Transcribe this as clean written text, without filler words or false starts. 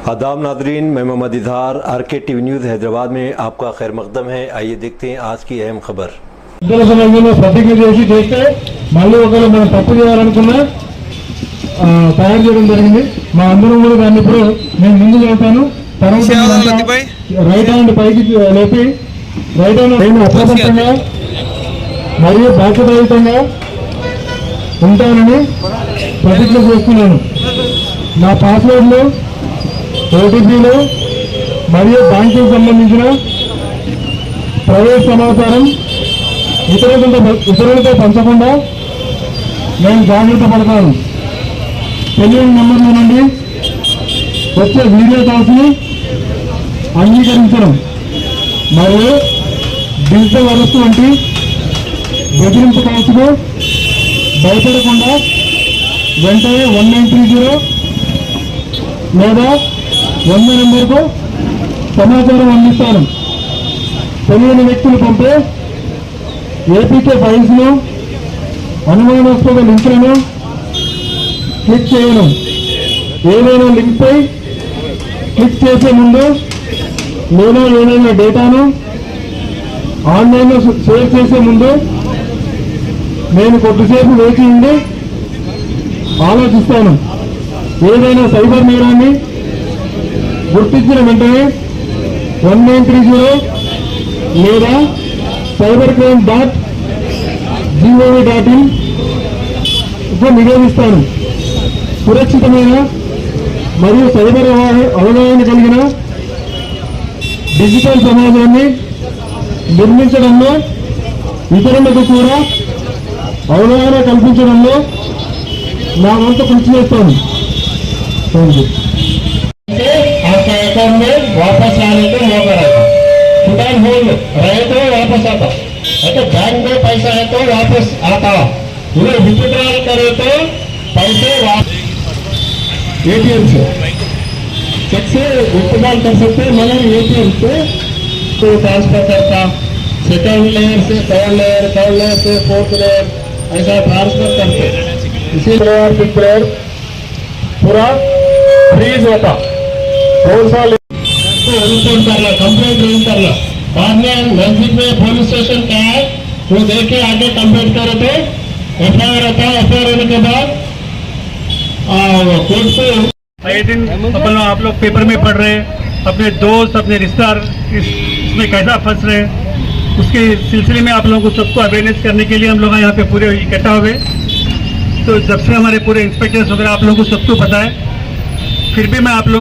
आदाब नादरीन, मैं Mohammad Izhar RK TV news Hyderabad में आपका खैर मकदम है। आइए देखते हैं आज की अहम खबर। సమయంలో ప్రతిజ్ఞ చేసి చేస్తే మళ్ళీ ఒకవేళ మనం తప్పు చేయాలనుకున్నా తయారు చేయడం జరిగింది. మా అందరం కూడా దాన్ని ఇప్పుడు నేను ముందు చదువుతాను, తర్వాత రైట్ హ్యాండ్ పైకి లేపి రైట్ హ్యాండ్ నేను అప్రమత్తంగా మరియు బాధ్యతాయుతంగా ఉంటానని ప్రతిజ్ఞ చేస్తున్నాను. నా పాస్వర్డ్లు, OTPలు మరియు బ్యాంకుకు సంబంధించిన ప్రైవేట్ సమాచారం ఇతరులతో పంచకుండా నేను జాగ్రత్త పడతాను. టెలిఫోన్ నెంబర్ల నుండి వచ్చే వీడియో కాల్స్ ని అంగీకరించడం మరియు డిజిటల్ అరెస్ట్ వంటి బెదిరింపు కాల్స్ కు భయపడకుండా వెంటనే 1930 లేదా 100 నెంబర్కు సమాచారం అందిస్తాను. తెలియని వ్యక్తులు పంపే APK ఫైల్స్ ను, అనుమానాస్పద లింకులను క్లిక్ చేయను. ఏదైనా లింక్ పై క్లిక్ చేసే ముందు లేదా ఏదైనా డేటాను ఆన్లైన్లో షేర్ చేసే ముందు నేను కొద్దిసేపు వేచి ఉండి ఆలోచిస్తాను. ఏదైనా సైబర్ నేరాన్ని గుర్తించిన వెంటనే 1930 లేదా cybercrime.gov.in నివేదిస్తాను. సురక్షితమైన మరియు సైబర్ అవగాహన కలిగిన డిజిటల్ సమాజాన్ని నిర్మించడంలో, ఇతరులకు కూడా అవగాహన కల్పించడంలో నా వంతు కృషి చేస్తాను. आपका अकाउंट में वापस आने को मौका रहता, टुटान होल्ड रहे तो वापस आता, तो बैंक में पैसा है तो वापस आता, उन्हें विथड्रॉल करे तो पैसे ATM से चेक से विथड्रॉल कर सकते हैं, मगर ATM से तो ट्रांसफर करता, सेकंड लेयर से थर्ड लेयर से फोर्थ लेयर ऐसा ट्रांसफर करते, इसी लेयर फिफ्थ लेयर पूरा फ्रीज होता. 2 साल कंप्लेंट रजिस्टर ला बाद में नजदीक में पुलिस स्टेशन क्या है वो देख के आगे कंप्लेंट करे तो FIR आता है. FIR होने के बाद कोर्ट से 8 दिन अपन आप लोग पेपर में पढ़ रहे हैं, अपने दोस्त अपने रिश्तेदार इसमें कैसा फंस रहे हैं, उसके सिलसिले में आप लोगों को सबको अवेयरनेस करने के लिए हम लोग यहाँ पे पूरे इकट्ठा हुए. तो जब से हमारे पूरे इंस्पेक्टर्स वगैरह आप लोगों को सबको पता है, फिर भी मैं आप लोग